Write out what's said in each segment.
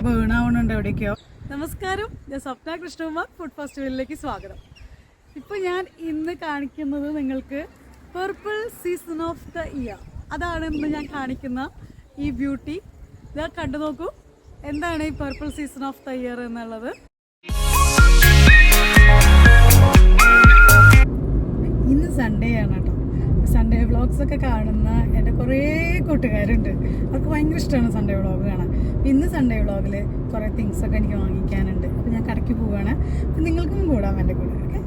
വീണാവുന്നുണ്ട് എവിടേക്കോ. നമസ്കാരം, ഞാൻ സ്വപ്ന കൃഷ്ണകുമാർ. ഫുഡ് ഫെസ്റ്റിവലിലേക്ക് സ്വാഗതം. ഇപ്പോൾ ഞാൻ ഇന്ന് കാണിക്കുന്നത് നിങ്ങൾക്ക് purple season of the year. അതാണ് ഇന്ന് ഞാൻ കാണിക്കുന്ന ഈ ബ്യൂട്ടി. ഇതാ കണ്ടു നോക്കൂ, എന്താണ് ഈ purple season of the year എന്നുള്ളത്. ഇന്ന് സൺഡേ ആണ് കേട്ടോ. സൺഡേ വ്ളോഗ്സ് ഒക്കെ കാണുന്ന എൻ്റെ കുറേ കൂട്ടുകാരുണ്ട്. അവർക്ക് ഭയങ്കര ഇഷ്ടമാണ് സൺഡേ വ്ളോഗ് കാണാൻ. ഇന്ന് സൺഡേ വ്ളോഗിൽ കുറേ തിങ്സൊക്കെ എനിക്ക് വാങ്ങിക്കാനുണ്ട്. അപ്പോൾ ഞാൻ കടയ്ക്ക് പോവുകയാണ്. അപ്പം നിങ്ങൾക്കും കൂടാം എൻ്റെ കൂടെ. ഓക്കെ,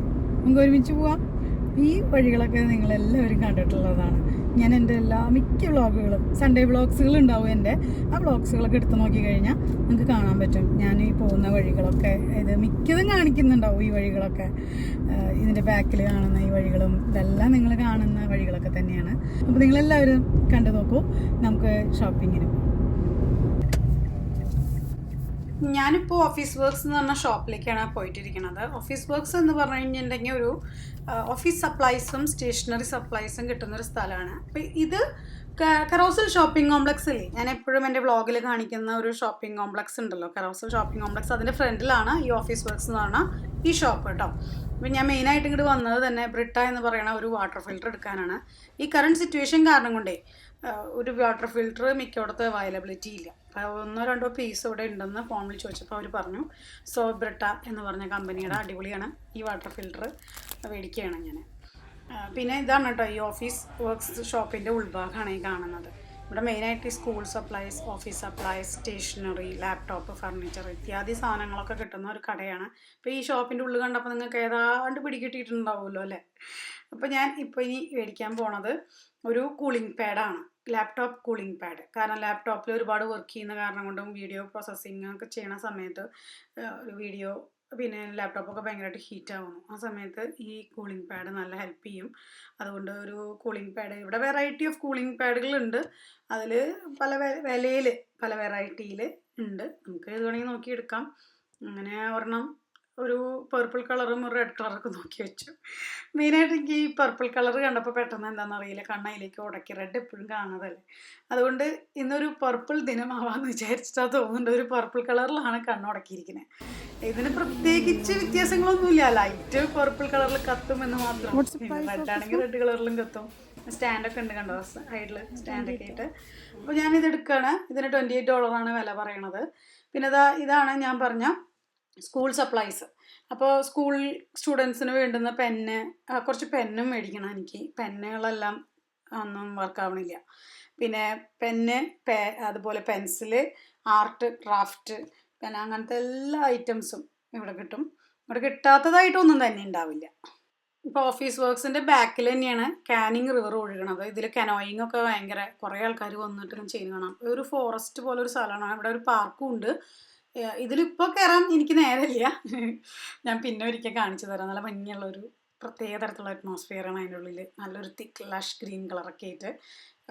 നമുക്ക് ഒരുമിച്ച് പോവാം. ഈ വഴികളൊക്കെ നിങ്ങളെല്ലാവരും കണ്ടിട്ടുള്ളതാണ്. ഞാൻ എൻ്റെ മിക്ക വ്ളോഗുകളും സൺഡേ വ്ളോഗ്സുകൾ ഉണ്ടാവും എൻ്റെ. ആ വ്ളോഗ്സുകളൊക്കെ എടുത്ത് നോക്കി കഴിഞ്ഞാൽ നിങ്ങൾക്ക് കാണാൻ പറ്റും ഞാൻ ഈ പോകുന്ന വഴികളൊക്കെ. ഇത് മിക്കതും കാണിക്കുന്നുണ്ടാവും ഈ വഴികളൊക്കെ. ഇതിൻ്റെ ബാക്കിൽ കാണുന്ന ഈ വഴികളും ഇതെല്ലാം നിങ്ങൾ കാണുന്ന വഴികളൊക്കെ തന്നെയാണ്. അപ്പോൾ നിങ്ങളെല്ലാവരും കണ്ടു നോക്കൂ. നമുക്ക് ഷോപ്പിങ്ങിന് പോകാം. ഞാനിപ്പോൾ ഓഫീസ് വർക്ക്സ് എന്ന് പറഞ്ഞ ഷോപ്പിലേക്കാണ് പോയിട്ടിരിക്കുന്നത്. ഓഫീസ് വർക്ക്സ് എന്ന് പറഞ്ഞു കഴിഞ്ഞിട്ടുണ്ടെങ്കിൽ ഒരു ഓഫീസ് സപ്ലൈസും സ്റ്റേഷനറി സപ്ലൈസും കിട്ടുന്നൊരു സ്ഥലമാണ്. അപ്പോൾ ഇത് കറോസൽ ഷോപ്പിംഗ് കോംപ്ലക്സ് ഇല്ലേ, ഞാൻ എപ്പോഴും എൻ്റെ വ്ളോഗിൽ കാണിക്കുന്ന ഒരു ഷോപ്പിംഗ് കോംപ്ലക്സ് ഉണ്ടല്ലോ, കറോസൽ ഷോപ്പിംഗ് കോംപ്ലക്സ്. അതിൻ്റെ ഫ്രണ്ടിലാണ് ഈ ഓഫീസ് വർക്ക്സ് എന്ന് പറഞ്ഞാൽ ഈ ഷോപ്പ് കേട്ടോ. അപ്പം ഞാൻ മെയിനായിട്ട് ഇങ്ങോട്ട് വന്നത് തന്നെ ബ്രിട്ട എന്ന് പറയുന്ന ഒരു വാട്ടർ ഫിൽറ്റർ എടുക്കാനാണ്. ഈ കറണ്ട് സിറ്റുവേഷൻ കാരണം കൊണ്ടേ ഒരു വാട്ടർ ഫിൽറ്റർ മിക്കയിടത്തും അവൈലബിലിറ്റി ഇല്ല. അപ്പോൾ 1-2 പീസ് ഇവിടെ ഉണ്ടെന്ന് ഫോണിൽ ചോദിച്ചപ്പോൾ അവർ പറഞ്ഞു. സോ ബ്രിട്ട എന്ന് പറഞ്ഞ കമ്പനിയുടെ അടിപൊളിയാണ് ഈ വാട്ടർ ഫിൽറ്റർ, മേടിക്കുകയാണ് ഞാൻ. പിന്നെ ഇതാണ് കേട്ടോ ഈ ഓഫീസ് വർക്ക്സ് ഷോപ്പിൻ്റെ ഉൾഭാഗമാണ് ഈ കാണുന്നത്. ഇവിടെ മെയിനായിട്ട് ഈ school supplies, office supplies, stationery, laptop, furniture ഇത്യാദി സാധനങ്ങളൊക്കെ കിട്ടുന്ന ഒരു കടയാണ്. അപ്പോൾ ഈ ഷോപ്പിൻ്റെ ഉള്ളിൽ കണ്ടപ്പോൾ നിങ്ങൾക്ക് ഏതാണ്ട് പിടികിട്ടിയിട്ടുണ്ടാവുമല്ലോ അല്ലേ. അപ്പോൾ ഞാൻ ഇപ്പോൾ ഇനി മേടിക്കാൻ പോണത് ഒരു കൂളിംഗ് പാഡാണ്, ലാപ്ടോപ്പ് കൂളിംഗ് പാഡ്. കാരണം ലാപ്ടോപ്പിൽ ഒരുപാട് വർക്ക് ചെയ്യുന്ന കാരണം കൊണ്ടും വീഡിയോ പ്രോസസ്സിങ് ഒക്കെ ചെയ്യണ സമയത്ത് വീഡിയോ പിന്നെ ലാപ്ടോപ്പൊക്കെ ഭയങ്കരമായിട്ട് ഹീറ്റ് ആവുന്നു. ആ സമയത്ത് ഈ കൂളിംഗ് പാഡ് നല്ല ഹെൽപ്പ് ചെയ്യും. അതുകൊണ്ട് ഒരു കൂളിംഗ് പാഡ്, ഇവിടെ വെറൈറ്റി ഓഫ് കൂളിംഗ് പാഡുകളുണ്ട്. അതിൽ പല വിലയിൽ പല വെറൈറ്റിയിൽ ഉണ്ട്. നമുക്ക് ഇത് വേണമെങ്കിൽ നോക്കിയെടുക്കാം. അങ്ങനെ ഒരെണ്ണം ഒരു പർപ്പിൾ കളറും ഒരു റെഡ് കളറൊക്കെ നോക്കി വെച്ചു. മെയിനായിട്ട് എനിക്ക് ഈ പർപ്പിൾ കളർ കണ്ടപ്പോൾ പെട്ടെന്ന് എന്താണെന്ന് അറിയില്ല, കണ്ണയിലേക്ക് ഉടക്കി. റെഡ് എപ്പോഴും കാണുന്നതല്ലേ, അതുകൊണ്ട് ഇന്നൊരു പർപ്പിൾ ദിനമാവാന്ന് വിചാരിച്ചിട്ടാ തോന്നുന്നുണ്ട്. ഒരു പർപ്പിൾ കളറിലാണ് കണ്ണുടക്കിയിരിക്കുന്നത്. ഇതിന് പ്രത്യേകിച്ച് വ്യത്യാസങ്ങളൊന്നുമില്ല. ലൈറ്റ് പർപ്പിൾ കളറിൽ കത്തും എന്ന് മാത്രം. റെഡ് ആണെങ്കിൽ റെഡ് കളറിലും കത്തും. സ്റ്റാൻഡൊക്കെ ഉണ്ട് കണ്ടോ, സൈഡിൽ സ്റ്റാൻഡൊക്കെ ആയിട്ട്. അപ്പോൾ ഞാനിത് എടുക്കുകയാണ്. ഇതിന് $28 വില പറയണത്. പിന്നെ ഇതാണ് ഞാൻ പറഞ്ഞ സ്കൂൾ സപ്ലൈസ്. അപ്പോൾ സ്കൂൾ സ്റ്റുഡൻസിന് വേണ്ടുന്ന പെന്ന്, കുറച്ച് പെന്നും മേടിക്കണം എനിക്ക്. പെന്നുകളെല്ലാം ഒന്നും വർക്കാവണില്ല. പിന്നെ പെന്ന്, അതുപോലെ പെൻസില്, ആർട്ട്, ക്രാഫ്റ്റ്, പിന്നെ അങ്ങനത്തെ എല്ലാ ഐറ്റംസും ഇവിടെ കിട്ടും. ഇവിടെ കിട്ടാത്തതായിട്ടൊന്നും തന്നെ ഉണ്ടാവില്ല. ഇപ്പോൾ ഓഫീസ് വർക്ക്സിൻ്റെ ബാക്കിൽ തന്നെയാണ് കാനിങ് റിവർ ഒഴുകണത്. ഇതിൽ കനോയിങ് ഒക്കെ ഭയങ്കര കുറേ ആൾക്കാർ വന്നിട്ട് ചെയ്യുന്ന കാണാം. ഒരു ഫോറസ്റ്റ് പോലെ ഒരു സ്ഥലമാണ്. ഇവിടെ ഒരു പാർക്കും ഉണ്ട്. ഇതിലിപ്പോൾ കയറാൻ എനിക്ക് നേരമില്ല. ഞാൻ പിന്നെ ഒരിക്കൽ കാണിച്ചു തരാം. നല്ല ഭംഗിയുള്ളൊരു പ്രത്യേക തരത്തിലുള്ള അറ്റ്മോസ്ഫിയറാണ് അതിൻ്റെ ഉള്ളിൽ. നല്ലൊരു തിക്ക് ലഷ് ഗ്രീൻ കളറൊക്കെ ആയിട്ട്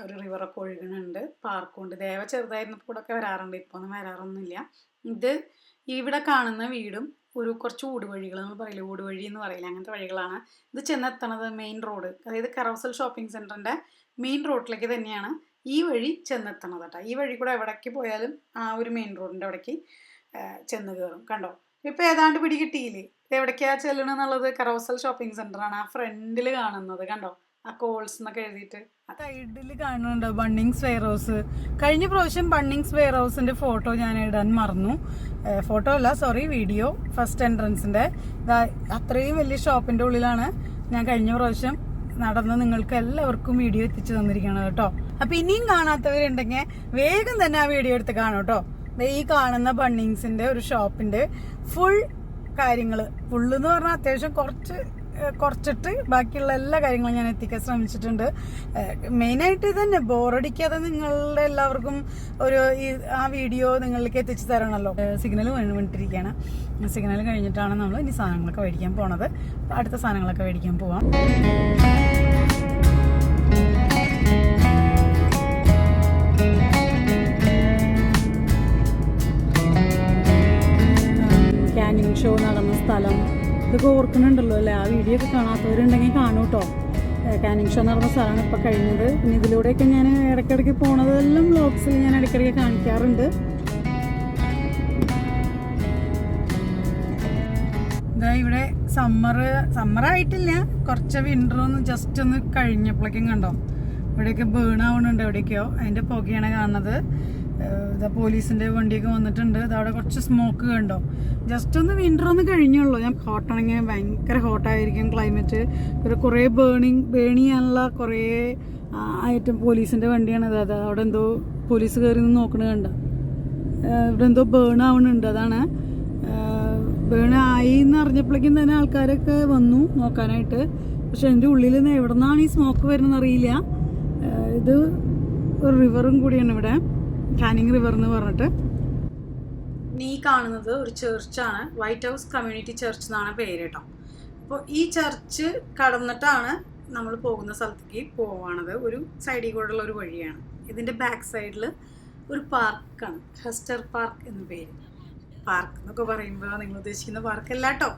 ഒരു റിവറൊക്കെ ഒഴുകുന്നുണ്ട്. പാർക്കുണ്ട്. ദേവ ചെറുതായിരുന്നപ്പോൾ കൂടെ ഒക്കെ വരാറുണ്ട്, ഇപ്പോൾ ഒന്നും വരാറൊന്നുമില്ല. ഇത് ഇവിടെ കാണുന്ന വീടും ഒരു കുറച്ച് ഊടുവഴികൾ, നമ്മൾ പറയില്ല ഊടുവഴി എന്ന് പറയില്ല, അങ്ങനത്തെ വഴികളാണ്. ഇത് ചെന്നെത്തണത് മെയിൻ റോഡ്, അതായത് കറോസൽ ഷോപ്പിംഗ് സെൻറ്ററിൻ്റെ മെയിൻ റോഡിലേക്ക് തന്നെയാണ് ഈ വഴി ചെന്നെത്തണത് കേട്ടോ. ഈ വഴി കൂടെ എവിടേക്ക് പോയാലും ആ ഒരു മെയിൻ റോഡിൻ്റെ അവിടേക്ക് ചെന്ന് കയറും. കണ്ടോ, ഇപ്പോൾ ഏതാണ്ട് പിടികിട്ടിയില്ലേ ഇത് എവിടേക്കാണ് ചെല്ലണമെന്നുള്ളത്? കറോസൽ ഷോപ്പിംഗ് സെൻ്ററാണ്. ആ ഫ്രണ്ടിൽ കാണുന്നത് കണ്ടോ, ആ കോൾസ് എന്നൊക്കെ എഴുതിയിട്ട് ആ സൈഡിൽ കാണുന്നുണ്ട് ബണ്ണിങ്സ് വെയർ ഹൗസ്. കഴിഞ്ഞ പ്രാവശ്യം ബണ്ണിങ്സ് വെയർ ഹൗസിൻ്റെ ഫോട്ടോ ഞാൻ ഇടാൻ മറന്നു. ഫോട്ടോ അല്ല, സോറി, വീഡിയോ. ഫസ്റ്റ് എൻട്രൻസിൻ്റെ അത്രയും വലിയ ഷോപ്പിൻ്റെ ഉള്ളിലാണ് ഞാൻ കഴിഞ്ഞ പ്രാവശ്യം നടന്ന് നിങ്ങൾക്ക് എല്ലാവർക്കും വീഡിയോ എത്തിച്ചു തന്നിരിക്കണം കേട്ടോ. അപ്പം ഇനിയും കാണാത്തവരുണ്ടെങ്കിൽ വേഗം തന്നെ ആ വീഡിയോ എടുത്ത് കാണും കേട്ടോ. ഈ കാണുന്ന ബണ്ണിങ്സിൻ്റെ ഒരു ഷോപ്പിൻ്റെ ഫുൾ കാര്യങ്ങൾ, ഫുള്ളെന്ന് പറഞ്ഞാൽ അത്യാവശ്യം കുറച്ചിട്ട് ബാക്കിയുള്ള എല്ലാ കാര്യങ്ങളും ഞാൻ എത്തിക്കാൻ ശ്രമിച്ചിട്ടുണ്ട്. മെയിനായിട്ട് ഇത് തന്നെ, ബോറടിക്കാതെ നിങ്ങളുടെ എല്ലാവർക്കും ആ വീഡിയോ നിങ്ങളിലേക്ക് എത്തിച്ചു തരണമല്ലോ. സിഗ്നൽ വീണിട്ടിരിക്കുകയാണ്. സിഗ്നൽ കഴിഞ്ഞിട്ടാണ് നമ്മൾ ഇനി സാധനങ്ങളൊക്കെ മേടിക്കാൻ പോണത്. അടുത്ത സാധനങ്ങളൊക്കെ മേടിക്കാൻ പോവാം. കാനിങ് ഷോ നടന്ന സ്ഥലം ഇതൊക്കെ ഓർക്കുന്നുണ്ടല്ലോ അല്ലേ? ആ വീഡിയോ ഒക്കെ കാണാത്തവരുണ്ടെങ്കിൽ കാണൂ കേട്ടോ. കാനിങ് ഷോ നടന്ന സ്ഥലമാണ് ഇപ്പോൾ കഴിഞ്ഞത്. പിന്നെ ഇതിലൂടെയൊക്കെ ഞാൻ ഇടയ്ക്കിടയ്ക്ക് പോണതെല്ലാം വ്ളോഗ്സിൽ ഞാൻ ഇടയ്ക്കിടയ്ക്ക് കാണിക്കാറുണ്ട്. സമ്മറായിട്ടില്ല, കുറച്ച് വിൻ്റർ ഒന്ന് ജസ്റ്റ് ഒന്ന് കഴിഞ്ഞപ്പോഴേക്കും കണ്ടോ ഇവിടെയൊക്കെ ബേൺ ആവുന്നുണ്ട്. എവിടേക്കോ അതിൻ്റെ പുകയാണ് കാണുന്നത്. ഇതാ പോലീസിൻ്റെ വണ്ടിയൊക്കെ വന്നിട്ടുണ്ട്. ഇതവിടെ കുറച്ച് സ്മോക്ക് കണ്ടോ. ജസ്റ്റ് ഒന്ന് വിൻ്റർ ഒന്ന് കഴിഞ്ഞുള്ളൂ. ഞാൻ ഹോട്ടാണെങ്കിൽ ഭയങ്കര ഹോട്ടായിരിക്കും ക്ലൈമറ്റ്. ഒരു കുറേ ബേൺ ചെയ്യാനുള്ള കുറേ ആയിട്ട് പോലീസിൻ്റെ വണ്ടിയാണ്. അത് അവിടെ എന്തോ പോലീസ് കയറി നിന്ന് നോക്കണത് കണ്ട. ഇവിടെ എന്തോ ബേൺ ആവുന്നുണ്ട്. അതാണ് ബേൺ ആയി എന്ന് അറിഞ്ഞപ്പോഴേക്കും തന്നെ ആൾക്കാരൊക്കെ വന്നു നോക്കാനായിട്ട്. പക്ഷെ എൻ്റെ ഉള്ളിൽ നിന്ന് എവിടെ നിന്നാണ് ഈ സ്മോക്ക് വരുന്നതെന്ന് അറിയില്ല. ഇത് ഒരു റിവറും കൂടിയാണ് ഇവിടെ, കാനിങ് റിവർ എന്ന് പറഞ്ഞിട്ട്. ഈ കാണുന്നത് ഒരു ചർച്ചാണ്, വൈറ്റ് ഹൗസ് കമ്മ്യൂണിറ്റി ചർച്ച് എന്നാണ് പേര് കേട്ടോ. അപ്പോൾ ഈ ചർച്ച് കടന്നിട്ടാണ് നമ്മൾ പോകുന്ന സ്ഥലത്തേക്ക് പോവാണത്. ഒരു സൈഡിൽ കൂടെയുള്ള ഒരു വഴിയാണ്. ഇതിൻ്റെ ബാക്ക് സൈഡിൽ ഒരു പാർക്കാണ്, ഹെസ്റ്റർ പാർക്ക് എന്ന് പേര്. പാർക്ക് എന്നൊക്കെ പറയുമ്പോൾ നിങ്ങൾ ഉദ്ദേശിക്കുന്ന പാർക്കല്ല കേട്ടോ.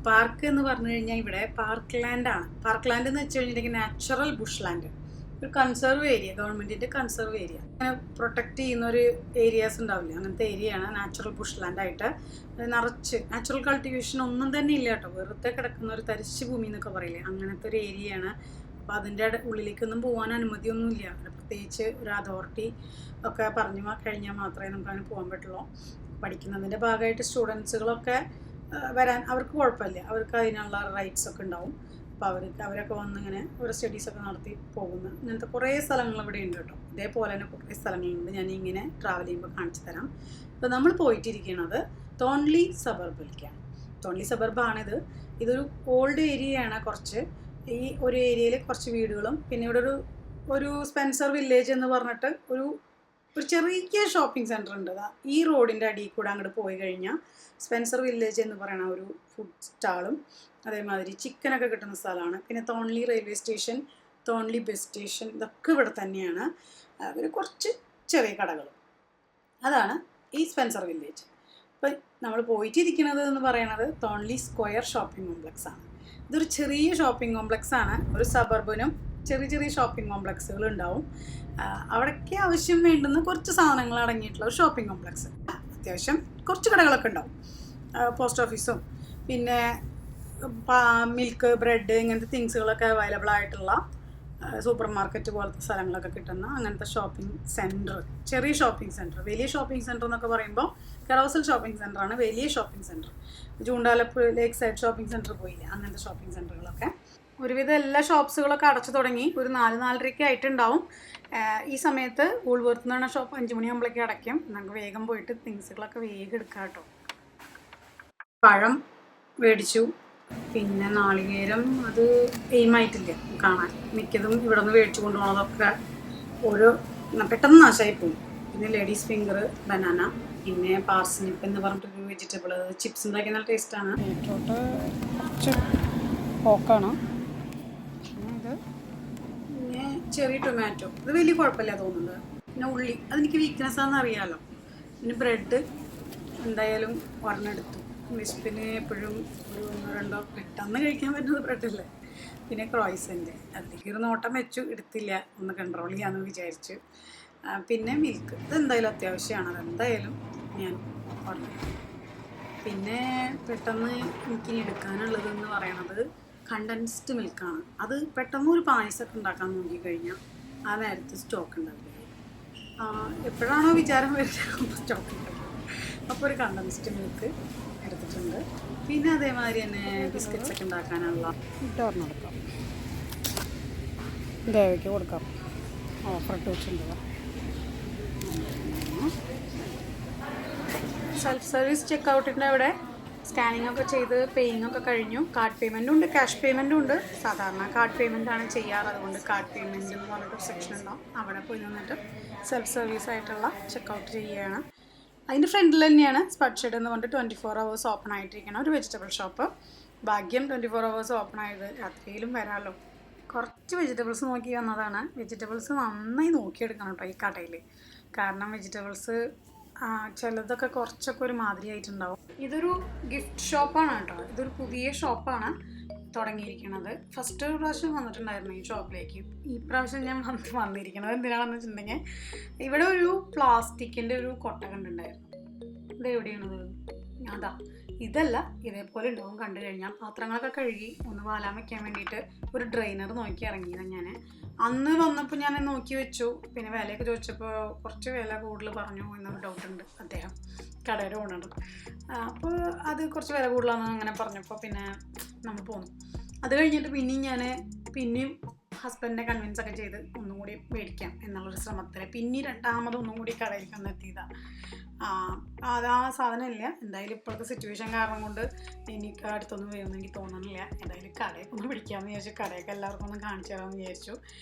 പാർക്ക് എന്ന് പറഞ്ഞു കഴിഞ്ഞാൽ ഇവിടെ പാർക്ക് ലാൻഡാണ്. പാർക്ക് ലാൻഡ് എന്ന് വെച്ച് കഴിഞ്ഞിട്ടുണ്ടെങ്കിൽ നാച്ചുറൽ ബുഷ് ലാൻഡ്, ഒരു കൺസർവ് ഏരിയ, ഗവൺമെൻറ്റിൻ്റെ കൺസർവ് ഏരിയ. അങ്ങനെ പ്രൊട്ടക്റ്റ് ചെയ്യുന്ന ഒരു ഏരിയാസ് ഉണ്ടാവില്ല, അങ്ങനത്തെ ഏരിയയാണ് നാച്ചുറൽ ബുഷ് ലാൻഡായിട്ട്. നിറച്ച് നാച്ചുറൽ കൾട്ടിവേഷൻ ഒന്നും തന്നെ ഇല്ല കേട്ടോ. വെറുതെ കിടക്കുന്ന ഒരു തരിശ് ഭൂമി എന്നൊക്കെ പറയില്ലേ, അങ്ങനത്തെ ഒരു ഏരിയയാണ്. അപ്പോൾ അതിൻ്റെ ഉള്ളിലേക്കൊന്നും പോകാൻ അനുമതിയൊന്നുമില്ല. പ്രത്യേകിച്ച് ഒരു അതോറിറ്റി ഒക്കെ പറഞ്ഞു കഴിഞ്ഞാൽ മാത്രമേ നമുക്ക് അതിന് പോകാൻ പറ്റുള്ളൂ. പഠിക്കുന്നതിൻ്റെ ഭാഗമായിട്ട് സ്റ്റുഡൻസുകളൊക്കെ വരാൻ അവർക്ക് കുഴപ്പമില്ല, അവർക്ക് അതിനുള്ള റൈറ്റ്സ് ഒക്കെ ഉണ്ടാവും. അപ്പോൾ അവരൊക്കെ വന്നിങ്ങനെ ഒരു സ്റ്റഡീസൊക്കെ നടത്തി പോകുന്ന ഇങ്ങനത്തെ കുറേ സ്ഥലങ്ങൾ ഇവിടെ ഉണ്ട് കേട്ടോ. ഇതേപോലെ തന്നെ കുറേ സ്ഥലങ്ങളുണ്ട്, ഞാൻ ഇങ്ങനെ ട്രാവൽ ചെയ്യുമ്പോൾ കാണിച്ചു തരാം. ഇപ്പോൾ നമ്മൾ പോയിട്ടിരിക്കുന്നത് തോൺലി സബർബിലേക്കാണ്. തോൺലി സബർബാണിത്. ഇതൊരു ഓൾഡ് ഏരിയയാണ്. കുറച്ച് ഈ ഒരു ഏരിയയിൽ കുറച്ച് വീടുകളും പിന്നെ ഇവിടെ ഒരു സ്പെൻസർ വില്ലേജ് എന്ന് പറഞ്ഞിട്ട് ഒരു ചെറിയ ഷോപ്പിംഗ് സെൻറ്റർ ഉണ്ട്. ഈ റോഡിൻ്റെ അടിയിൽ കൂടെ അങ്ങോട്ട് പോയി കഴിഞ്ഞാൽ സ്പെൻസർ വില്ലേജ് എന്ന് പറയുന്ന ഒരു ഫുഡ് സ്റ്റാളും അതേമാതിരി ചിക്കനൊക്കെ കിട്ടുന്ന സ്ഥലമാണ്. പിന്നെ തോൺലി റെയിൽവേ സ്റ്റേഷൻ, തോൺലി ബസ് സ്റ്റേഷൻ, ഇതൊക്കെ ഇവിടെ തന്നെയാണ്. ഒരു കുറച്ച് ചെറിയ കടകളും. അതാണ് ഈ സ്പെൻസർ വില്ലേജ്. ഇപ്പം നമ്മൾ പോയിട്ടിരിക്കുന്നത് എന്ന് പറയുന്നത് തോൺലി സ്ക്വയർ ഷോപ്പിംഗ് കോംപ്ലക്സ് ആണ്. ഇതൊരു ചെറിയ ഷോപ്പിംഗ് കോംപ്ലക്സ് ആണ്. ഒരു സബർബിനും ചെറിയ ചെറിയ ഷോപ്പിംഗ് കോംപ്ലക്സുകൾ ഉണ്ടാവും. അവിടേക്ക് ആവശ്യം വേണ്ടുന്ന കുറച്ച് സാധനങ്ങൾ അടങ്ങിയിട്ടുള്ള ഒരു ഷോപ്പിംഗ് കോംപ്ലക്സ്. അത്യാവശ്യം കുറച്ച് കടകളൊക്കെ ഉണ്ടാവും. പോസ്റ്റ് ഓഫീസും പിന്നെ മിൽക്ക്, ബ്രെഡ്, ഇങ്ങനത്തെ തിങ്സുകളൊക്കെ അവൈലബിൾ ആയിട്ടുള്ള സൂപ്പർ മാർക്കറ്റ് പോലത്തെ സ്ഥലങ്ങളൊക്കെ കിട്ടുന്ന അങ്ങനത്തെ ഷോപ്പിംഗ് സെൻറ്റർ, ചെറിയ ഷോപ്പിംഗ് സെൻറ്റർ. വലിയ ഷോപ്പിംഗ് സെൻറ്റർ എന്നൊക്കെ പറയുമ്പോൾ കറോസൽ ഷോപ്പിംഗ് സെൻറ്ററാണ് വലിയ shopping centre. Joondalup Lakeside shopping centre പോയില്ലേ, അങ്ങനത്തെ ഷോപ്പിംഗ് സെൻറ്ററുകളൊക്കെ. ഒരുവിധം എല്ലാ ഷോപ്സുകളൊക്കെ അടച്ചു തുടങ്ങി. ഒരു 4-4:30 ആയിട്ടുണ്ടാവും. ഈ സമയത്ത് വൂൾവർത്ത് എന്ന് പറഞ്ഞ ഷോപ്പ് 5 മണിയാകുമ്പോഴേക്കും അടയ്ക്കും. നമുക്ക് വേഗം പോയിട്ട് തിങ്സുകളൊക്കെ വേഗം എടുക്കാം കേട്ടോ. പഴം മേടിച്ചു. പിന്നെ നാളികേരം അത് എയിമായിട്ടില്ല കാണാൻ. മിക്കതും ഇവിടെ നിന്ന് മേടിച്ചു കൊണ്ടുപോകുന്നതൊക്കെ ഓരോ പെട്ടെന്ന് നാശമായി പോകും. പിന്നെ ലേഡീസ് ഫിംഗർ, ബനാന, പിന്നെ പാർസ്നിപ്പ് എന്ന് പറഞ്ഞിട്ടൊരു വെജിറ്റബിൾ, ചിപ്സ് ഉണ്ടാക്കി നല്ല ടേസ്റ്റാണ്. ബീട്രൂട്ട് കുറച്ച് പോക്കാണ്. പിന്നെ ചെറിയ ടൊമാറ്റോ, ഇത് വലിയ കുഴപ്പമില്ല തോന്നുന്നത്. പിന്നെ ഉള്ളി, അതെനിക്ക് വീക്ക്നെസ് ആണെന്ന് അറിയാമല്ലോ. പിന്നെ ബ്രെഡ് എന്തായാലും ഒരെണ്ണെടുത്തു. വിശപ്പിന് എപ്പോഴും ഒരു 1-2 പെട്ടെന്ന് കഴിക്കാൻ പറ്റുന്നത് ബ്രെഡല്ലേ. പിന്നെ ക്രോയിസൻ്റ്, അതിലേക്ക് ഒരു നോട്ടം വെച്ചു, എടുത്തില്ല, ഒന്ന് കൺട്രോൾ ചെയ്യാമെന്ന് വിചാരിച്ചു. പിന്നെ മിൽക്ക്, ഇതെന്തായാലും അത്യാവശ്യമാണ്, അതെന്തായാലും ഞാൻ പറഞ്ഞു. പിന്നെ പെട്ടെന്ന് എനിക്കിനി എടുക്കാനുള്ളതെന്ന് പറയണത് കണ്ടൻസ്ഡ് മിൽക്കാണ്. അത് പെട്ടെന്ന് ഒരു പായസമൊക്കെ ഉണ്ടാക്കാൻ നോക്കിക്കഴിഞ്ഞാൽ ആ നേരത്തെ സ്റ്റോക്ക് ഉണ്ടാവില്ല. എപ്പോഴാണോ വിചാരം വരുന്നത് സ്റ്റോക്ക് ഉണ്ടാവും. അപ്പോൾ ഒരു കണ്ടൻസ്ഡ് മിൽക്ക് എടുത്തിട്ടുണ്ട്. പിന്നെ അതേമാതിരി തന്നെ ബിസ്ക്കറ്റ്സ് ഒക്കെ ഉണ്ടാക്കാനുള്ള ഇട്ടോർന്ന് കൊടുക്കാം, ദേവയ്ക്ക് കൊടുക്കാം, ഓഫർ ഇട്ട് വെച്ചിട്ടുണ്ട്. സെൽഫ് സർവീസ് ചെക്കൗട്ടിൻ്റെ അവിടെ സ്കാനിങ് ഒക്കെ ചെയ്ത് പേയിങ് ഒക്കെ കഴിഞ്ഞു. കാർഡ് പേയ്മെൻറ്റും ഉണ്ട്, ക്യാഷ് പേയ്മെൻറ്റും ഉണ്ട്. സാധാരണ കാർഡ് പേയ്മെൻറ്റാണ് ചെയ്യാറ്, അതുകൊണ്ട് കാർഡ് പേയ്മെൻറ്റ് എന്ന് പറഞ്ഞിട്ടൊരു സെക്ഷൻ ഉണ്ടാവും. അവിടെ പോയി നിന്നിട്ട് സെൽഫ് സർവീസ് ആയിട്ടുള്ള ചെക്കൗട്ട് ചെയ്യുകയാണ്. അതിൻ്റെ ഫ്രണ്ടിൽ തന്നെയാണ് സ്പഡ് ഷെഡ് എന്ന് പറഞ്ഞിട്ട് 24 hours ഓപ്പൺ ആയിട്ടിരിക്കണം ഒരു വെജിറ്റബിൾ ഷോപ്പ്. ഭാഗ്യം 24 hours ഓപ്പൺ ആയത്, രാത്രിയിലും വരാമല്ലോ. കുറച്ച് വെജിറ്റബിൾസ് നോക്കി വന്നതാണ്. വെജിറ്റബിൾസ് നന്നായി നോക്കിയെടുക്കണം കേട്ടോ ഈ കടയിൽ. കാരണം വെജിറ്റബിൾസ് ചിലതൊക്കെ കുറച്ചൊക്കെ ഒരു മാതിരിയായിട്ടുണ്ടാവും. ഇതൊരു ഗിഫ്റ്റ് ഷോപ്പാണ് കേട്ടോ. ഇതൊരു പുതിയ ഷോപ്പാണ് തുടങ്ങിയിരിക്കുന്നത്. ഫസ്റ്റ് ഒരു പ്രാവശ്യം വന്നിട്ടുണ്ടായിരുന്നു ഈ ഷോപ്പിലേക്ക്. ഈ പ്രാവശ്യം ഞാൻ വന്നിരിക്കുന്നത് എന്തിനാണെന്ന് വെച്ചിട്ടുണ്ടെങ്കിൽ ഇവിടെ ഒരു പ്ലാസ്റ്റിക്കിൻ്റെ ഒരു കൊട്ട കണ്ടിട്ടുണ്ടായിരുന്നു. ഇത് എവിടെയാണത്? അതാ ഇതല്ല, ഇതേപോലെ ഉണ്ടാവും കണ്ടു കഴിഞ്ഞാൽ. പാത്രങ്ങളൊക്കെ കഴുകി ഒന്ന് വാലാൻ വെക്കാൻ വേണ്ടിയിട്ട് ഒരു ഡ്രെയിനർ നോക്കി ഇറങ്ങിയത് ഞാൻ. അന്ന് വന്നപ്പോൾ ഞാൻ നോക്കി വെച്ചു. പിന്നെ വിലയൊക്കെ ചോദിച്ചപ്പോൾ കുറച്ച് വില കൂടുതൽ പറഞ്ഞു എന്നൊരു ഡൗട്ടുണ്ട് അദ്ദേഹം, കടയുടെ ഓണർ. അപ്പോൾ അത് കുറച്ച് വില കൂടുതലാണെന്ന് അങ്ങനെ പറഞ്ഞപ്പോൾ പിന്നെ നമ്മൾ പോന്നു. അത് കഴിഞ്ഞിട്ട് പിന്നെയും ഹസ്ബൻഡിനെ കൺവിൻസ് ഒക്കെ ചെയ്ത് ഒന്നും കൂടി മേടിക്കാം എന്നുള്ളൊരു ശ്രമത്തിൽ രണ്ടാമതൊന്നും കൂടി കടയിലേക്ക് വന്നെത്തിയതാണ്. അത് ആ സാധനം ഇല്ല. എന്തായാലും ഇപ്പോഴത്തെ സിറ്റുവേഷൻ കാരണം കൊണ്ട് എനിക്ക് അടുത്തൊന്നും വരുമെന്ന് എനിക്ക് തോന്നുന്നില്ല. എന്തായാലും കടയൊക്കെ ഒന്ന് പിടിക്കാമെന്ന് വിചാരിച്ചു. കടയൊക്കെ എല്ലാവർക്കും ഒന്ന് കാണിച്ചു തരാമെന്ന് വിചാരിച്ചു.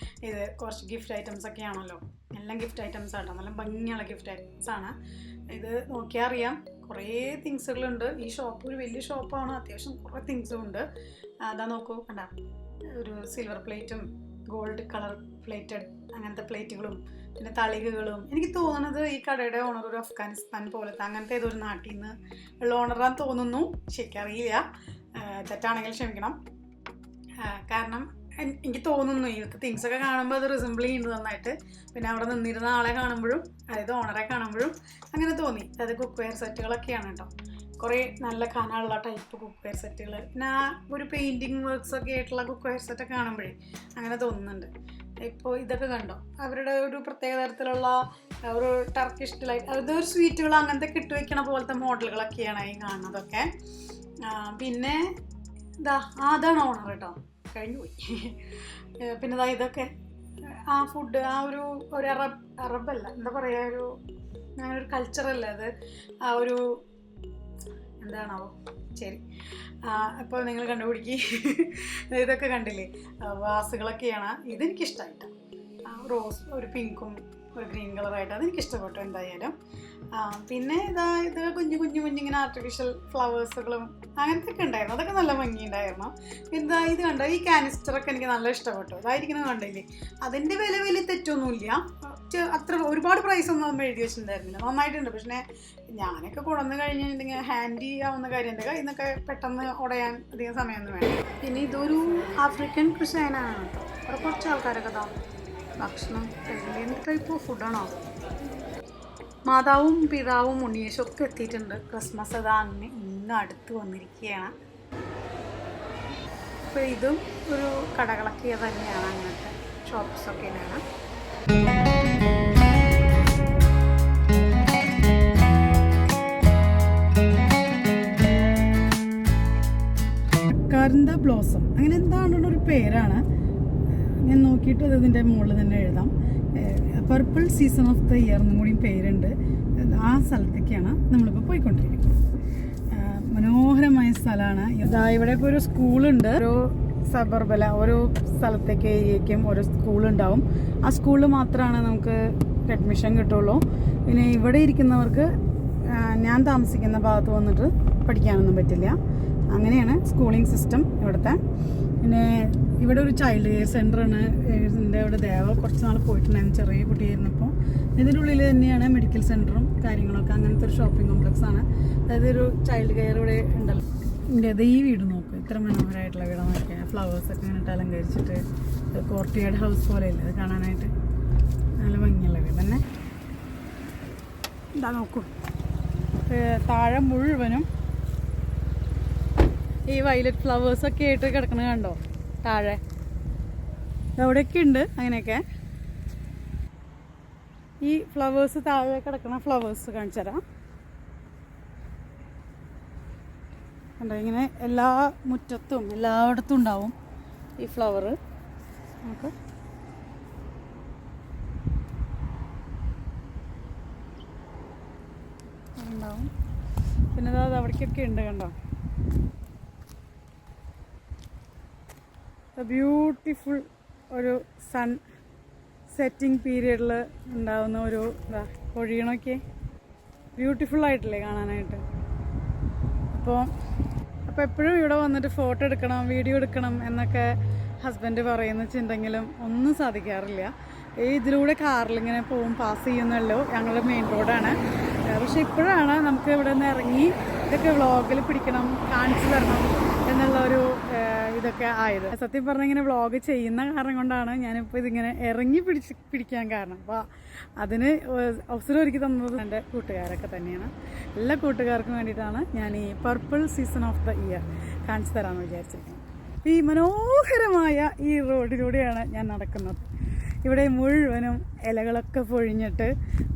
ഇത് കുറച്ച് ഗിഫ്റ്റ് ഐറ്റംസ് ഒക്കെ ആണല്ലോ, എല്ലാം ഗിഫ്റ്റ് ഐറ്റംസ് ആട്ടോ, നല്ല ഭംഗിയുള്ള ഗിഫ്റ്റ് ഐറ്റംസ് ആണ്. ഇത് നോക്കിയാൽ അറിയാം, കുറേ തിങ്സുകളുണ്ട്. ഈ ഷോപ്പ് ഒരു വലിയ ഷോപ്പാണ്, അത്യാവശ്യം കുറേ തിങ്സും ഉണ്ട്. അതാ നോക്കൂ, കണ്ട ഒരു സിൽവർ പ്ലേറ്റും ഗോൾഡ് കളർ പ്ലേറ്റഡ് അങ്ങനത്തെ പ്ലേറ്റുകളും പിന്നെ തളികകളും. എനിക്ക് തോന്നുന്നത് ഈ കടയുടെ ഓണർ ഒരു അഫ്ഗാനിസ്ഥാൻ പോലത്തെ അങ്ങനത്തെ ഏതൊരു നാട്ടിൽ നിന്ന് ഉള്ള ഓണറാന്ന് തോന്നുന്നു. ശരിക്കറിയില്ല, തെറ്റാണെങ്കിൽ ക്ഷമിക്കണം. കാരണം എനിക്ക് തോന്നുന്നു ഇവിടുത്തെ തിങ്സൊക്കെ കാണുമ്പോൾ അത് റിസംബിൾ ചെയ്യുന്നത് നന്നായിട്ട്. പിന്നെ അവിടെ നിന്നിരുന്ന ആളെ കാണുമ്പോഴും, അതായത് ഓണറെ കാണുമ്പോഴും അങ്ങനെ തോന്നി. അതായത് കുക്ക് വെയർ സെറ്റുകളൊക്കെയാണ് കേട്ടോ, കുറേ നല്ല കനമുള്ള ടൈപ്പ് കുക്ക് വെയർ സെറ്റുകൾ. പിന്നെ ഒരു പെയിൻറ്റിങ് വർക്ക്സൊക്കെ ആയിട്ടുള്ള കുക്ക് വെയർ സെറ്റൊക്കെ കാണുമ്പോഴേ അങ്ങനെ തോന്നുന്നുണ്ട്. ഇപ്പോൾ ഇതൊക്കെ കണ്ടോ, അവരുടെ ഒരു പ്രത്യേക തരത്തിലുള്ള ഒരു ടർക്കിഷ് ഡിലൈറ്റ്, അതൊരു സ്വീറ്റുകൾ അങ്ങനത്തെ വയ്ക്കണ പോലത്തെ മോഡലുകളൊക്കെയാണ് ഈ കാണുന്നതൊക്കെ. പിന്നെ അതാണ് ഓണർ കേട്ടോ, കഴിഞ്ഞു പോയി. പിന്നെ ഇതൊക്കെ ആ ഫുഡ്, ആ ഒരു അറബല്ല, എന്താ പറയുക, അങ്ങനെ ഒരു കൾച്ചറല്ലേ അത്, ആ ഒരു എന്താണാവോ, ശരി. അപ്പോൾ നിങ്ങൾ കണ്ടുപിടിക്കുക. ഇതൊക്കെ കണ്ടില്ലേ, വാസുകളൊക്കെയാണ്. ഇതെനിക്കിഷ്ടമായിട്ടാണ്, റോസ് ഒരു പിങ്കും ഒരു ഗ്രീൻ കളറായിട്ട് അതെനിക്കിഷ്ടപ്പെട്ടു എന്തായാലും. പിന്നെ ഇത് കുഞ്ഞിങ്ങനെ ആർട്ടിഫിഷ്യൽ ഫ്ലവേഴ്സുകളും അങ്ങനത്തെ ഒക്കെ ഉണ്ടായിരുന്നു, അതൊക്കെ നല്ല ഭംഗിയുണ്ടായിരുന്നു. പിന്നെ ഇത് കണ്ടോ, ഈ കാനിസ്റ്ററൊക്കെ എനിക്ക് നല്ല ഇഷ്ടപ്പെട്ടു. അതായിരിക്കുന്നത് കണ്ടില്ലേ, അതിൻ്റെ വലിയ തെറ്റൊന്നുമില്ല. അത്ര ഒരുപാട് പ്രൈസൊന്നും നമ്മൾ എഴുതി വെച്ചിട്ടുണ്ടായിരുന്നില്ല, നന്നായിട്ടുണ്ട്. പക്ഷേ ഞാനൊക്കെ കൊണ്ടുവന്ന് കഴിഞ്ഞിട്ടുണ്ടെങ്കിൽ ഹാൻഡി ആവുന്ന കാര്യം എൻ്റെ കയ്യിൽ നിന്നൊക്കെ പെട്ടെന്ന് ഉടയാൻ അധികം സമയമൊന്നും വേണം. പിന്നെ ഇതൊരു ആഫ്രിക്കൻ ക്രിസ്ത്യാനാണ് കേട്ടോ. അവിടെ കുറച്ച് ആൾക്കാരൊക്കെ ഭക്ഷണം എന്ത് ടൈപ്പ് ഓഫ് ഫുഡാണോ. മാതാവും പിതാവും ഉണ്ണിയേശും ഒക്കെ എത്തിയിട്ടുണ്ട്. ക്രിസ്മസ് ഇന്ന് അടുത്ത് വന്നിരിക്കുകയാണ്. അപ്പോൾ ഇതും ഒരു കടകളൊക്കെ തന്നെയാണ്, അങ്ങനത്തെ ഷോപ്സൊക്കെയാണ്. കർന്ത ബ്ലോസം അങ്ങനെ എന്താണെന്നൊരു ഒരു പേരാണ്. ഞാൻ നോക്കിയിട്ട് അത് ഇതിൻ്റെ മുകളിൽ തന്നെ എഴുതാം. Purple season of the year എന്നും കൂടി പേരുണ്ട്. ആ സ്ഥലത്തേക്കാണ് നമ്മളിപ്പോൾ പോയിക്കൊണ്ടിരിക്കുന്നത്. മനോഹരമായ സ്ഥലമാണ്. ഇവിടെ ഇപ്പോൾ ഒരു സ്കൂളുണ്ട്. ഓരോ സബർബല ഓരോ സ്ഥലത്തേക്ക് ഏരിയയ്ക്കും ഓരോ സ്കൂളുണ്ടാവും. ആ സ്കൂളിൽ മാത്രമാണ് നമുക്ക് അഡ്മിഷൻ കിട്ടുള്ളൂ. പിന്നെ ഇവിടെ ഇരിക്കുന്നവർക്ക് ഞാൻ താമസിക്കുന്ന ഭാഗത്ത് വന്നിട്ട് പഠിക്കാനൊന്നും പറ്റില്ല. അങ്ങനെയാണ് സ്കൂളിംഗ് സിസ്റ്റം ഇവിടുത്തെ. പിന്നെ ഇവിടെ ഒരു ചൈൽഡ് കെയർ സെൻ്ററാണ്. ഇതിൻ്റെ അവിടെ കുറച്ച് നാൾ പോയിട്ടുണ്ടായിരുന്നു, ചെറിയ കുട്ടിയായിരുന്നപ്പോൾ. ഇതിൻ്റെ ഉള്ളിൽ തന്നെയാണ് മെഡിക്കൽ സെൻ്ററും കാര്യങ്ങളൊക്കെ. അങ്ങനത്തെ ഒരു ഷോപ്പിംഗ് കോംപ്ലക്സ് ആണ്. അതായത് ഒരു ചൈൽഡ് കെയർ ഇവിടെ ഉണ്ടല്ലോ. ഇതിൻ്റെ ഈ വീട് നോക്കും, ഇത്ര മനോഹരമായിട്ടുള്ള വീട് നോക്കിയാൽ ഫ്ലവേഴ്സൊക്കെ ഇങ്ങനെയിട്ട് അലങ്കരിച്ചിട്ട് കോർട്ടിയാർഡ് ഹൗസ് പോലെ ഇല്ല അത് കാണാനായിട്ട്. നല്ല ഭംഗിയുള്ള വീട് തന്നെ. ഇതാ നോക്കൂ, താഴെ മുഴുവനും ഈ വയലറ്റ് ഫ്ലവേഴ്സൊക്കെ ആയിട്ട് കിടക്കണത് കണ്ടോ താഴെ. എവിടെയൊക്കെ ഉണ്ട് അങ്ങനെയൊക്കെ. ഈ ഫ്ലവേഴ്സ് താഴെ കിടക്കുന്ന ഫ്ലവേഴ്സ് കാണിച്ചു തരാം. കണ്ടോ, ഇങ്ങനെ എല്ലാ മുറ്റത്തും എല്ലായിടത്തും ഉണ്ടാവും ഈ ഫ്ലവർ. നമുക്ക് ഉണ്ടാവും. പിന്നെ അത് അവിടേക്കൊക്കെ ഉണ്ട് കണ്ടോ. ബ്യൂട്ടിഫുൾ ഒരു സൺ സെറ്റിംഗ് പീരിയഡിൽ ഉണ്ടാകുന്ന ഒരു പൊഴിയണമൊക്കെ ബ്യൂട്ടിഫുള്ളായിട്ടില്ലേ കാണാനായിട്ട്. അപ്പോൾ എപ്പോഴും ഇവിടെ വന്നിട്ട് ഫോട്ടോ എടുക്കണം, വീഡിയോ എടുക്കണം എന്നൊക്കെ ഹസ്ബൻഡ് പറയുന്ന വെച്ചിട്ടുണ്ടെങ്കിലും ഒന്നും സാധിക്കാറില്ല. ഇതിലൂടെ കാറിലിങ്ങനെ പാസ് ചെയ്യുന്നല്ലോ. ഞങ്ങളുടെ മെയിൻ റോഡാണ്. പക്ഷെ ഇപ്പോഴാണ് നമുക്ക് ഇവിടെ നിന്ന് ഇറങ്ങി ഇതൊക്കെ വ്ളോഗിൽ പിടിക്കണം, കാണിച്ചു തരണം എന്നുള്ളൊരു ഇതൊക്കെ ആയത്. സത്യം പറഞ്ഞാൽ ഇങ്ങനെ വ്ളോഗ് ചെയ്യുന്ന കാരണം കൊണ്ടാണ് ഞാനിപ്പോൾ ഇതിങ്ങനെ ഇറങ്ങി പിടിക്കാൻ കാരണം. അപ്പോൾ അതിന് അവസരം ഒരുക്കി തന്നത് എൻ്റെ കൂട്ടുകാരൊക്കെ തന്നെയാണ്. എല്ലാ കൂട്ടുകാർക്കും വേണ്ടിയിട്ടാണ് ഞാൻ ഈ purple season of the year കാണിച്ചു തരാമെന്ന് വിചാരിച്ചിരിക്കുന്നത്. ഈ മനോഹരമായ ഈ റോഡിലൂടെയാണ് ഞാൻ നടക്കുന്നത്. ഇവിടെ മുഴുവനും ഇലകളൊക്കെ പൊഴിഞ്ഞിട്ട്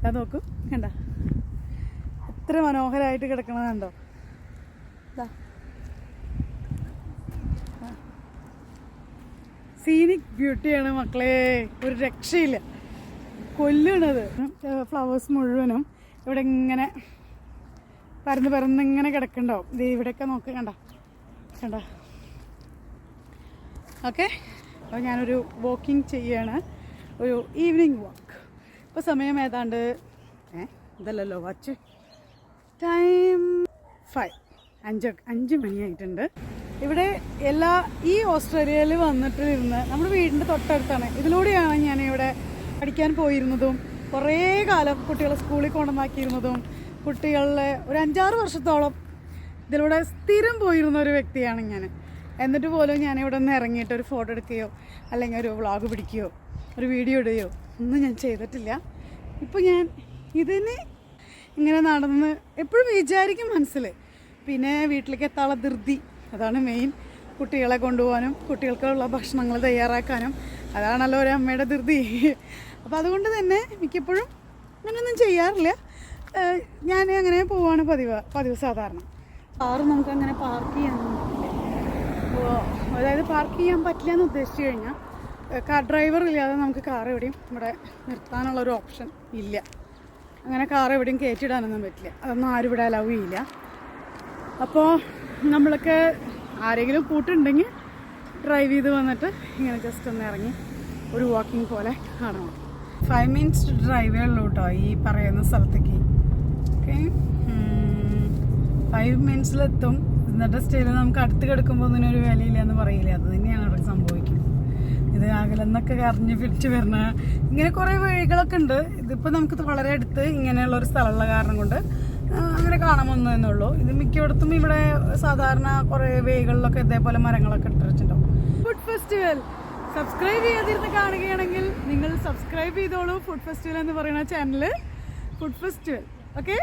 അത് നോക്കും, കണ്ട എത്ര മനോഹരമായിട്ട് കിടക്കണത് കണ്ടോ. സീനിക് ബ്യൂട്ടിയാണ് മക്കളെ, ഒരു രക്ഷയില്ല, കൊല്ലണത്. ഫ്ലവേഴ്സ് മുഴുവനും ഇവിടെ ഇങ്ങനെ പരന്നിങ്ങനെ കിടക്കണ്ടാവും. ഇത് ഇവിടെയൊക്കെ നോക്ക്, കണ്ട കണ്ട. ഓക്കെ, അപ്പോൾ ഞാനൊരു വാക്കിംഗ് ചെയ്യാണ്, ഒരു ഈവനിങ് വാക്ക്. ഇപ്പോൾ സമയം ഏതാണ്ട് ഇതല്ലല്ലോ വാച്ച്, ടൈം 5 മണിയായിട്ടുണ്ട്. ഇവിടെ ഈ ഓസ്ട്രേലിയയിൽ വന്നിട്ട് ഇരുന്ന് നമ്മുടെ വീടിൻ്റെ തൊട്ടടുത്താണ്. ഇതിലൂടെയാണ് ഞാനിവിടെ പഠിക്കാൻ പോയിരുന്നതും കുറേ കാലം കുട്ടികളെ സ്കൂളിൽ കൊണ്ടുവന്നാക്കിയിരുന്നതും. കുട്ടികളിലെ ഒരു 5-6 വർഷത്തോളം ഇതിലൂടെ സ്ഥിരം പോയിരുന്ന ഒരു വ്യക്തിയാണ് ഞാൻ. എന്നിട്ട് പോലും ഞാനിവിടെ നിന്ന് ഇറങ്ങിയിട്ട് ഒരു ഫോട്ടോ എടുക്കുകയോ അല്ലെങ്കിൽ ഒരു വ്ളോഗ് പിടിക്കുകയോ ഒരു വീഡിയോ ഇടുകയോ ഒന്നും ഞാൻ ചെയ്തിട്ടില്ല. ഇപ്പോൾ ഞാൻ ഇതിന് ഇങ്ങനെ നടന്ന് എപ്പോഴും വിചാരിക്കും മനസ്സിൽ. പിന്നെ വീട്ടിലേക്ക് എത്താനുള്ള ധൃതി, അതാണ് മെയിൻ. കുട്ടികളെ കൊണ്ടുപോകാനും കുട്ടികൾക്കുള്ള ഭക്ഷണങ്ങൾ തയ്യാറാക്കാനും അതാണല്ലോ ഒരു അമ്മയുടെ ധൃതി. അപ്പോൾ അതുകൊണ്ട് തന്നെ മിക്കപ്പോഴും അങ്ങനെയൊന്നും ചെയ്യാറില്ല. ഞാൻ അങ്ങനെ പോവാണ് പതിവ് സാധാരണ. കാറ് നമുക്ക് അങ്ങനെ പാർക്ക് ചെയ്യാനൊന്നും പറ്റില്ല. അതായത് പാർക്ക് ചെയ്യാൻ പറ്റില്ല എന്ന് ഉദ്ദേശിച്ചു കഴിഞ്ഞാൽ കാർ ഡ്രൈവർ ഇല്ലാതെ നമുക്ക് കാർ എവിടെയും ഇവിടെ നിർത്താനുള്ളൊരു ഓപ്ഷൻ ഇല്ല. അങ്ങനെ കാർ എവിടെയും കയറ്റിടാനൊന്നും പറ്റില്ല, അതൊന്നും ആരും ഇവിടെ അലൗ ചെയ്യില്ല. അപ്പോൾ നമ്മളൊക്കെ ആരെങ്കിലും കൂട്ടുണ്ടെങ്കിൽ ഡ്രൈവ് ചെയ്ത് വന്നിട്ട് ഇങ്ങനെ ജസ്റ്റ് ഒന്ന് ഇറങ്ങി ഒരു വാക്കിംഗ് പോലെ കാണണം. 5 minutes ഡ്രൈവേ ഉള്ളൂ കേട്ടോ ഈ പറയുന്ന സ്ഥലത്തേക്ക്. ഓക്കെ, 5 minutesലെത്തും. ഇന്നത്തെ സ്റ്റേയിൽ നമുക്ക് അടുത്ത് കിടക്കുമ്പോൾ ഇതിനൊരു വിലയില്ല എന്ന് പറയില്ല, അത് തന്നെയാണ് അവിടെ സംഭവിക്കുന്നത്. ഇത് അകലെന്നൊക്കെ അറിഞ്ഞ് പിടിച്ച് വരുന്ന ഇങ്ങനെ കുറേ വഴികളൊക്കെ ഉണ്ട്. ഇതിപ്പോൾ നമുക്ക് വളരെ അടുത്ത് ഇങ്ങനെയുള്ളൊരു സ്ഥലമുള്ള കാരണം കൊണ്ട് അങ്ങനെ കാണാമെന്നു എന്നുള്ളൂ. ഇത് മിക്കയിടത്തും ഇവിടെ സാധാരണ കുറേ വേകളിലൊക്കെ ഇതേപോലെ മരങ്ങളൊക്കെ ഇട്ടിട്ടുണ്ടാവും. ഫുഡ് ഫെസ്റ്റിവൽ സബ്സ്ക്രൈബ് ചെയ്യാതിരുന്ന് കാണുകയാണെങ്കിൽ നിങ്ങൾ സബ്സ്ക്രൈബ് ചെയ്തോളൂ. ഫുഡ് ഫെസ്റ്റിവൽ എന്ന് പറയുന്ന ചാനൽ, ഫുഡ് ഫെസ്റ്റിവൽ. ഓക്കെ.